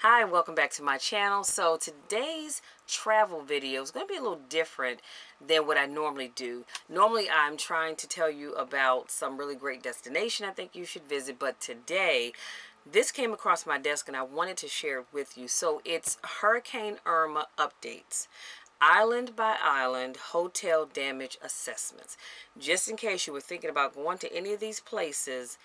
Hi, welcome back to my channel. So today's travel video is going to be a little different than what I normally do. Normally I'm trying to tell you about some really great destination I think you should visit, but today this came across my desk and I wanted to share it with you. So it's Hurricane Irma updates. Island by island hotel damage assessments. Just in case you were thinking about going to any of these places,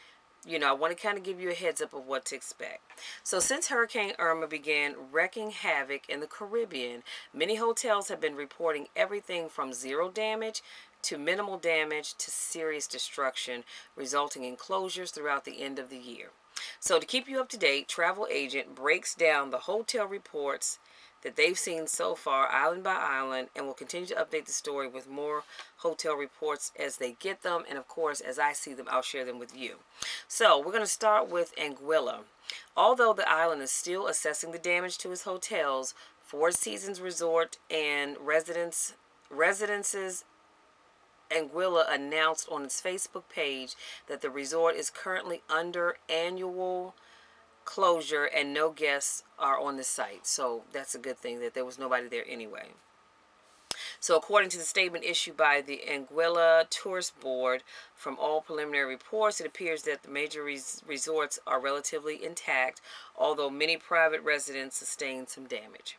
I want to kind of give you a heads up of what to expect. So, since Hurricane Irma began wreaking havoc in the Caribbean, many hotels have been reporting everything from zero damage to minimal damage to serious destruction, resulting in closures throughout the end of the year. So, to keep you up to date, Travel Agent breaks down the hotel reports that they've seen so far, island by island, and will continue to update the story with more hotel reports as they get them. And of course, as I see them, I'll share them with you. So, we're going to start with Anguilla. Although the island is still assessing the damage to its hotels, Four Seasons Resort and Residences Anguilla announced on its Facebook page that the resort is currently under annual closure and no guests are on the site. So that's a good thing that there was nobody there anyway. So according to the statement issued by the Anguilla Tourist Board, from all preliminary reports, it appears that the major resorts are relatively intact, although many private residents sustained some damage.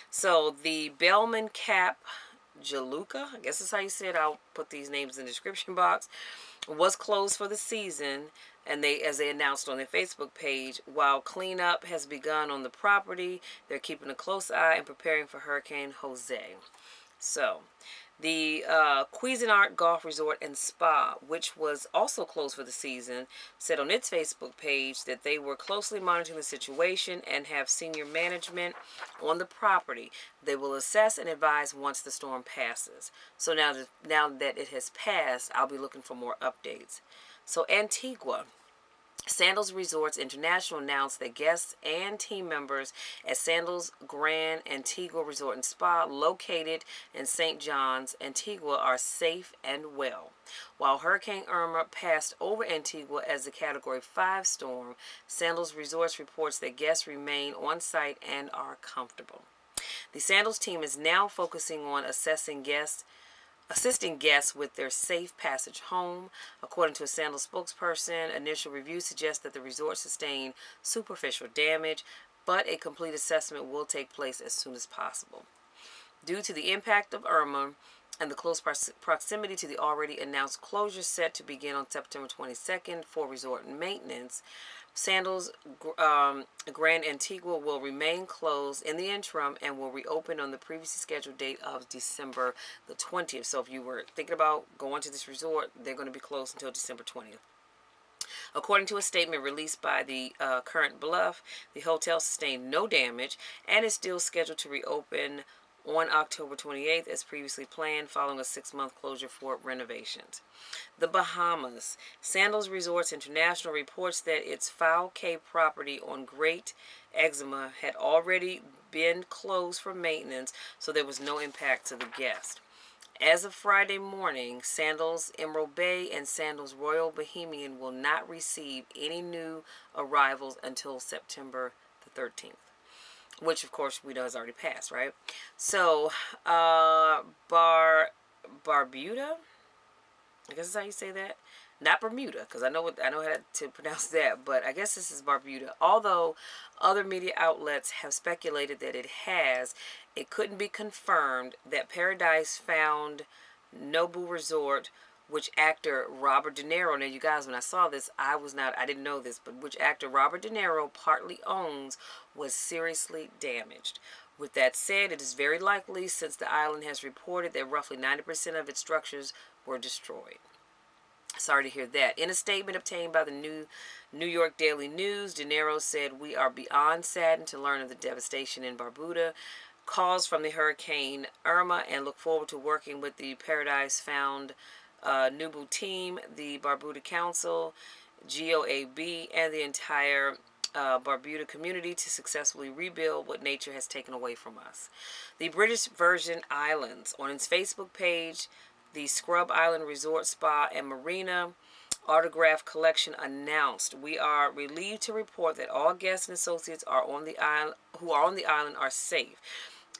So the Bellman Cap Jaluka, I guess that's how you say it. I'll put these names in the description box, was closed for the season, and as they announced on their Facebook page, while cleanup has begun on the property, they're keeping a close eye and preparing for Hurricane Jose. So, the Cuisinart Golf Resort and Spa, which was also closed for the season, said on its Facebook page that they were closely monitoring the situation and have senior management on the property. They will assess and advise once the storm passes. So now that it has passed, I'll be looking for more updates. So Antigua. Sandals Resorts International announced that guests and team members at Sandals Grand Antigua Resort and Spa, located in St. John's, Antigua, are safe and well. While Hurricane Irma passed over Antigua as a Category 5 storm, Sandals Resorts reports that guests remain on site and are comfortable. The Sandals team is now focusing on assisting guests with their safe passage home. According to a Sandals spokesperson, initial reviews suggest that the resort sustained superficial damage, but a complete assessment will take place as soon as possible. Due to the impact of Irma and the close proximity to the already announced closure set to begin on September 22nd for resort maintenance, Sandals Grand Antigua will remain closed in the interim and will reopen on the previously scheduled date of December the 20th. So if you were thinking about going to this resort, they're going to be closed until December 20th. According to a statement released by the Current Bluff, the hotel sustained no damage and is still scheduled to reopen on October 28th as previously planned, following a 6-month closure for renovations. The Bahamas. Sandals Resorts International reports that its Foul Cay property on Great Exuma had already been closed for maintenance, so there was no impact to the guests. As of Friday morning, Sandals Emerald Bay and Sandals Royal Bohemian will not receive any new arrivals until September the 13th. Which, of course, we know has already passed, right? So, Barbuda, I guess that's how you say that. Not Bermuda, because I know how to pronounce that, but I guess this is Barbuda. Although other media outlets have speculated that it couldn't be confirmed that Paradise found Nobu Resort, which actor Robert De Niro, now you guys, when I saw this, I didn't know this, but which actor Robert De Niro partly owns, was seriously damaged. With that said, it is very likely, since the island has reported that roughly 90% of its structures were destroyed. Sorry to hear that. In a statement obtained by the New York Daily News, De Niro said, "We are beyond saddened to learn of the devastation in Barbuda caused from the Hurricane Irma and look forward to working with the Paradise Found Nubu team, the Barbuda Council, GOAB, and the entire Barbuda community to successfully rebuild what nature has taken away from us." The British Virgin Islands, on its Facebook page, the Scrub Island Resort Spa and Marina Autograph collection announced. We are relieved to report that all guests and associates are on the island who are on the island are safe.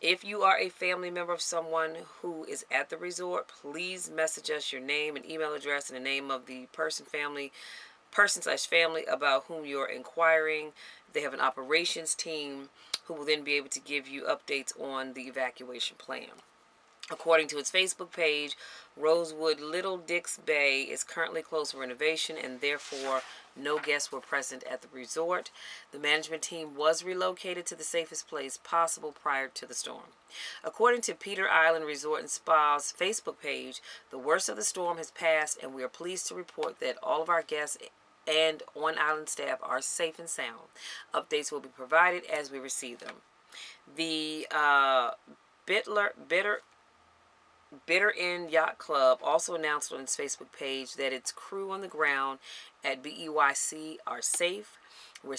If you are a family member of someone who is at the resort, please message us your name and email address and the name of the person/family about whom you're inquiring. They have an operations team who will then be able to give you updates on the evacuation plan. According to its Facebook page, Rosewood Little Dix Bay is currently closed for renovation and therefore no guests were present at the resort. The management team was relocated to the safest place possible prior to the storm. According to Peter Island Resort and Spa's Facebook page, the worst of the storm has passed and we are pleased to report that all of our guests and on-island staff are safe and sound. Updates will be provided as we receive them. The Bitter End Yacht Club also announced on its Facebook page that its crew on the ground at BEYC are safe. We're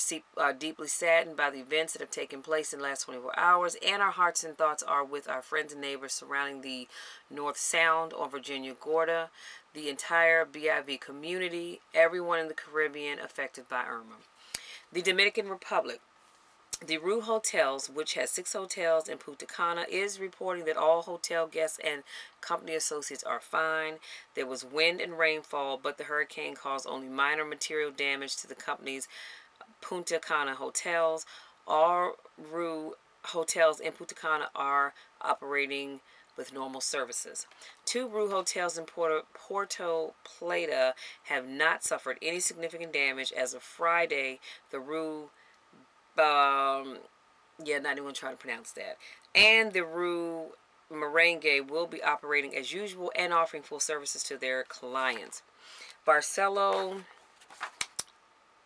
deeply saddened by the events that have taken place in the last 24 hours, and our hearts and thoughts are with our friends and neighbors surrounding the North Sound on Virginia Gorda, the entire BIV community, everyone in the Caribbean affected by Irma. The Dominican Republic. The Rue Hotels, which has 6 hotels in Punta Cana, is reporting that all hotel guests and company associates are fine. There was wind and rainfall, but the hurricane caused only minor material damage to the company's Punta Cana hotels. All Rue hotels in Punta Cana are operating with normal services. 2 Rue hotels in Puerto Plata have not suffered any significant damage. As of Friday, the Rue not even trying to pronounce that. And the Rue Merengue will be operating as usual and offering full services to their clients. Barcelo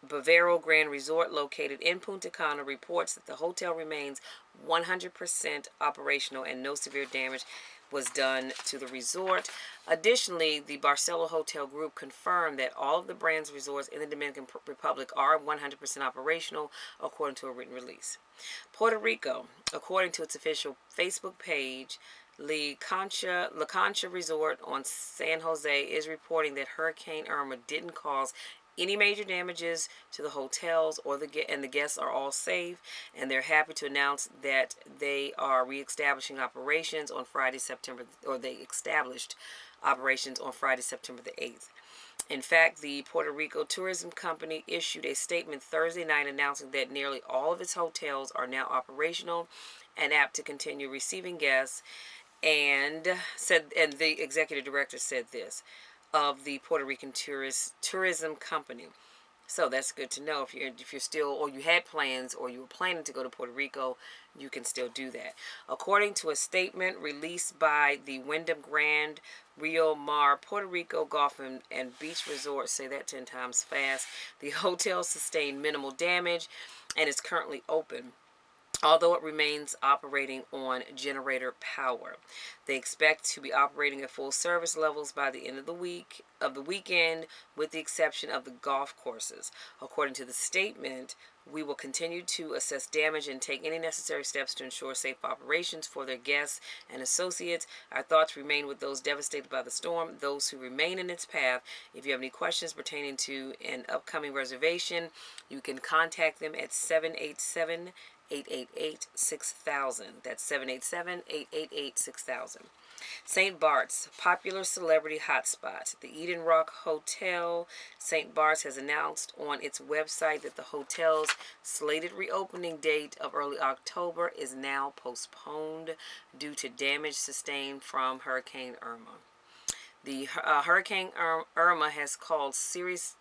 Bavaro Grand Resort, located in Punta Cana, reports that the hotel remains 100% operational and no severe damage was done to the resort. Additionally, the Barcelo Hotel Group confirmed that all of the brand's resorts in the Dominican Republic are 100% operational, according to a written release. Puerto Rico, according to its official Facebook page, La Concha Resort on San Jose is reporting that Hurricane Irma didn't cause any major damages to the hotels and the guests are all safe, and they're happy to announce that they are reestablishing operations on they established operations on Friday, September the 8th. In fact, the Puerto Rico Tourism Company issued a statement Thursday night announcing that nearly all of its hotels are now operational and apt to continue receiving guests, and the executive director said this of the Puerto Rican Tourism Company. So that's good to know. If you're still, or you had plans, or you were planning to go to Puerto Rico, you can still do that. According to a statement released by the Wyndham Grand Rio Mar Puerto Rico Golf and Beach Resort, say that 10 times fast, the hotel sustained minimal damage and is currently open, although it remains operating on generator power. They expect to be operating at full service levels by the end of the weekend, with the exception of the golf courses. According to the statement, we will continue to assess damage and take any necessary steps to ensure safe operations for their guests and associates. Our thoughts remain with those devastated by the storm, those who remain in its path. If you have any questions pertaining to an upcoming reservation, you can contact them at 787 888-6000. That's 787-888-6000. St. Bart's, popular celebrity hotspot. The Eden Rock Hotel, St. Bart's, has announced on its website that the hotel's slated reopening date of early October is now postponed due to damage sustained from Hurricane Irma. The Hurricane Irma has caused serious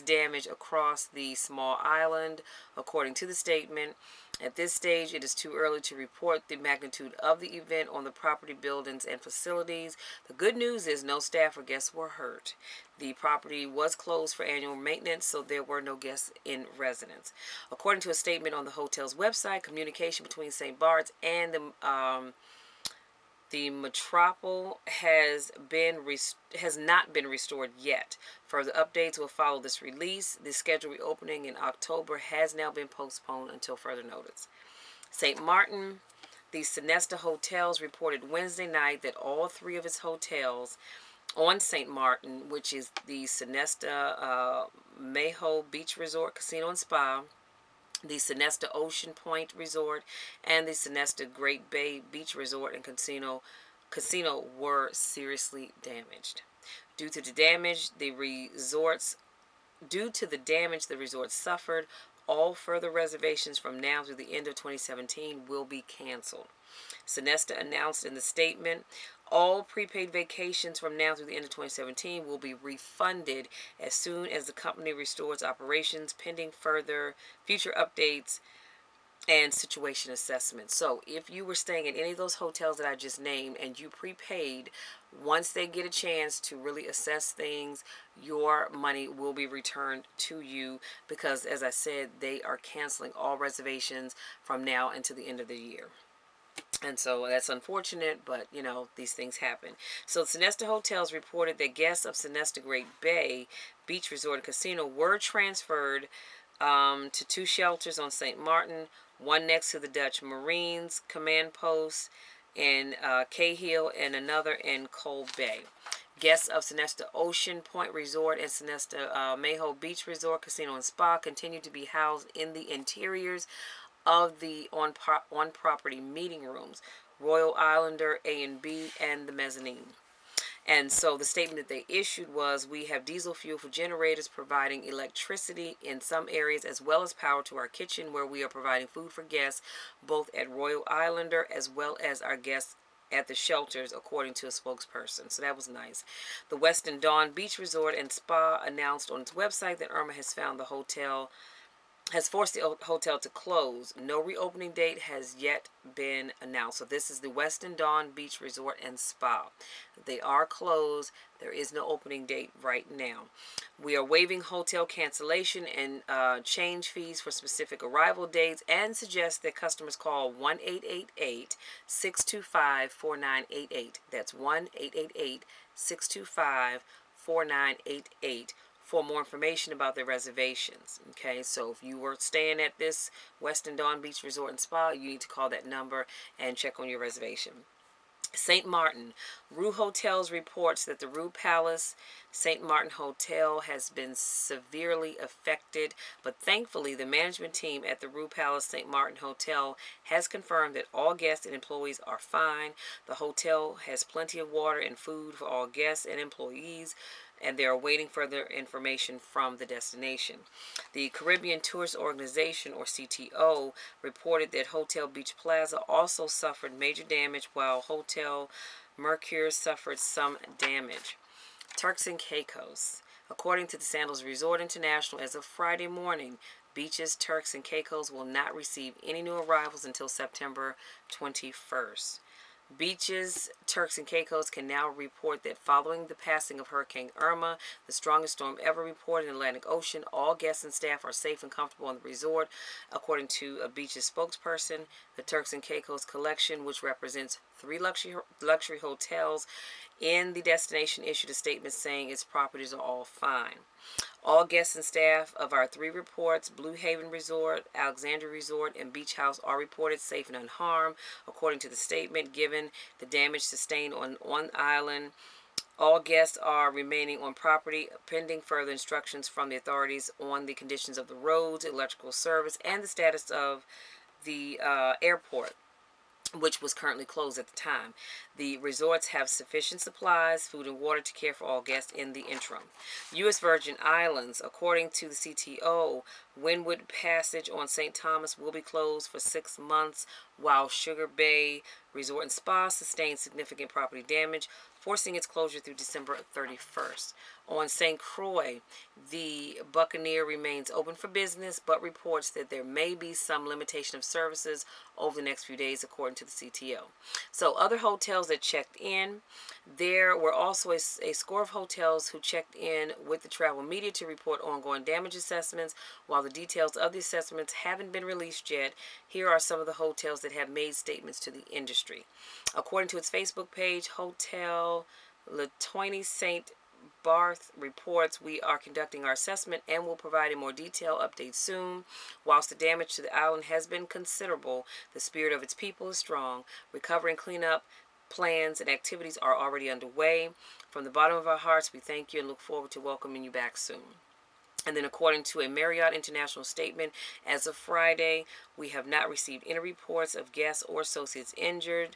damage across the small island, according to the statement. At this stage, it is too early to report the magnitude of the event on the property, buildings, and facilities. The good news is no staff or guests were hurt. The property was closed for annual maintenance, so there were no guests in residence. According to a statement on the hotel's website, communication between St. Bart's and the metropole has not been restored yet. Further updates will follow this release. The scheduled reopening in October has now been postponed until further notice. St. Martin, the Sonesta Hotels reported Wednesday night that all 3 of its hotels on St. Martin, which is the Sonesta Maho Beach Resort Casino and Spa, the Sonesta Ocean Point Resort, and the Sonesta Great Bay Beach Resort and Casino were seriously damaged. Due to the damage, the resorts suffered, all further reservations from now through the end of 2017 will be canceled. Sonesta announced in the statement, all prepaid vacations from now through the end of 2017 will be refunded as soon as the company restores operations, pending further future updates and situation assessment. So if you were staying in any of those hotels that I just named and you prepaid, once they get a chance to really assess things, your money will be returned to you, because as I said, they are canceling all reservations from now until the end of the year. And so that's unfortunate, but these things happen. So Sonesta Hotels reported that guests of Sonesta Great Bay Beach Resort and Casino were transferred to two shelters on St. Martin, one next to the Dutch Marines Command Post in Cahill and another in Cole Bay. Guests of Sonesta Ocean Point Resort and Sonesta Maho Beach Resort Casino and Spa continue to be housed in the interiors of the on-property meeting rooms, Royal Islander A and B, and the mezzanine. And so the statement that they issued was, we have diesel fuel for generators providing electricity in some areas, as well as power to our kitchen, where we are providing food for guests both at Royal Islander as well as our guests at the shelters, according to a spokesperson. So that was nice. The Westin Dawn Beach Resort and Spa announced on its website that Erma has forced the hotel to close. No reopening date has yet been announced. So this is the Westin Dawn Beach Resort and Spa. They are closed. There is no opening date right now. We are waiving hotel cancellation and change fees for specific arrival dates, and suggest that customers call 1-888-625-4988. That's 1-888-625-4988 for more information about their reservations. Okay, so if you were staying at this Westin Dawn Beach Resort and Spa, you need to call that number and check on your reservation. St. Martin. Rue Hotels reports that the Rue Palace St. Martin Hotel has been severely affected, but thankfully the management team at the Rue Palace St. Martin Hotel has confirmed that all guests and employees are fine. The hotel has plenty of water and food for all guests and employees, and they are awaiting further information from the destination. The Caribbean Tourist Organization, or CTO, reported that Hotel Beach Plaza also suffered major damage, while Hotel Mercure suffered some damage. Turks and Caicos. According to the Sandals Resort International, as of Friday morning, Beaches, Turks, and Caicos will not receive any new arrivals until September 21st. Beaches, Turks, and Caicos can now report that following the passing of Hurricane Erma, the strongest storm ever reported in the Atlantic Ocean, all guests and staff are safe and comfortable on the resort, according to a Beaches spokesperson. The Turks and Caicos Collection, which represents 3 luxury hotels in the destination, issued a statement saying its properties are all fine. All guests and staff of our 3 reports, Blue Haven Resort, Alexandria Resort, and Beach House, are reported safe and unharmed, according to the statement. Given the damage sustained on one island, all guests are remaining on property pending further instructions from the authorities on the conditions of the roads, electrical service, and the status of the airport, which was currently closed at the time. The resorts have sufficient supplies, food, and water to care for all guests in the interim. U.S. Virgin Islands. According to the CTO, Wynwood Passage on St. Thomas will be closed for 6 months, while Sugar Bay Resort and Spa sustained significant property damage, forcing its closure through December 31st. On St. Croix, the Buccaneer remains open for business, but reports that there may be some limitation of services over the next few days, according to the CTO. So other hotels that checked in, there were also a score of hotels who checked in with the travel media to report ongoing damage assessments. While the details of the assessments haven't been released yet, here are some of the hotels that have made statements to the industry. According to its Facebook page, Hotel Latoine St. Barth reports, we are conducting our assessment and will provide a more detailed update soon. Whilst the damage to the island has been considerable, the spirit of its people is strong. Recovery and cleanup plans and activities are already underway. From the bottom of our hearts, we thank you and look forward to welcoming you back soon. And then, according to a Marriott International statement, as of Friday, we have not received any reports of guests or associates injured.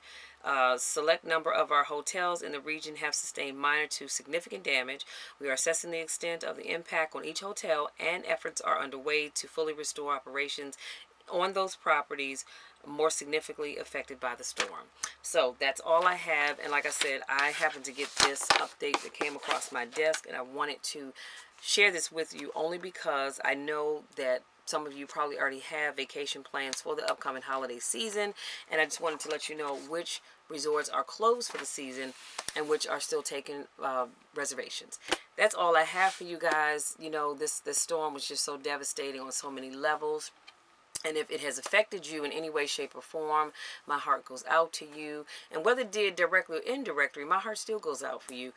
Select number of our hotels in the region have sustained minor to significant damage. We are assessing the extent of the impact on each hotel, and efforts are underway to fully restore operations on those properties more significantly affected by the storm. So that's all I have. And like I said, I happened to get this update that came across my desk, and I wanted to share this with you only because I know that some of you probably already have vacation plans for the upcoming holiday season, and I just wanted to let you know which resorts are closed for the season and which are still taking reservations. That's all I have for you guys. You know, this storm was just so devastating on so many levels. And if it has affected you in any way, shape, or form, my heart goes out to you. And whether it did directly or indirectly, my heart still goes out for you.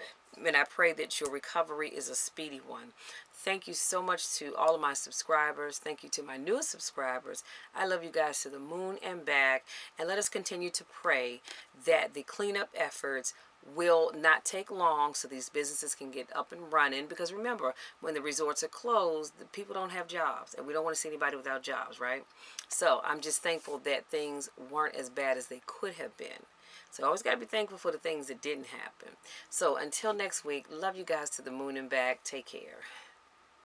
And I pray that your recovery is a speedy one. Thank you so much to all of my subscribers. Thank you to my newest subscribers. I love you guys to the moon and back. And let us continue to pray that the cleanup efforts will not take long so these businesses can get up and running, because remember, when the resorts are closed, the people don't have jobs, and we don't want to see anybody without jobs, right? So I'm just thankful that things weren't as bad as they could have been. So I always got to be thankful for the things that didn't happen. So until next week, love you guys to the moon and back. Take care.